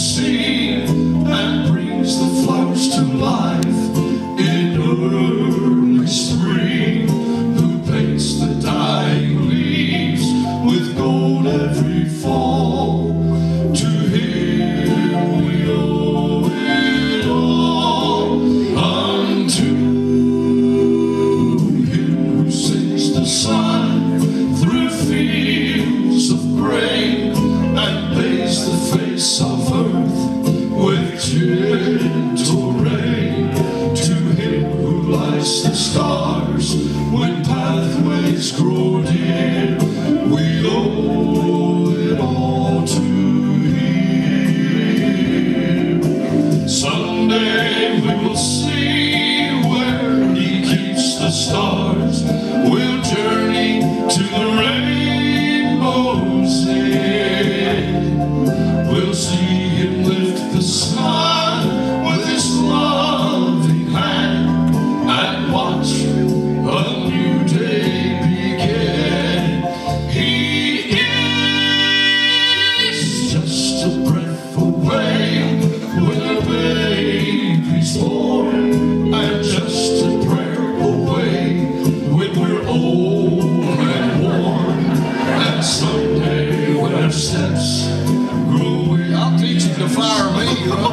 sea and brings the flowers to life in early spring, who paints the dying leaves with gold every fall. To him we owe it all, unto him who sings the sun through fields of grain and bathes the face of earth with gentle rain. To him who lights the stars when pathways grow dim, we owe it all to him. Someday we will see where he keeps the stars. We'll journey to the rainbow's end. We'll see him lift the sun with his loving hand and watch a new day begin. He is just a breath away when a baby's born, and just a prayer away when we're old and worn. And someday when our steps grow weary, I'll teach you to fire me, you know.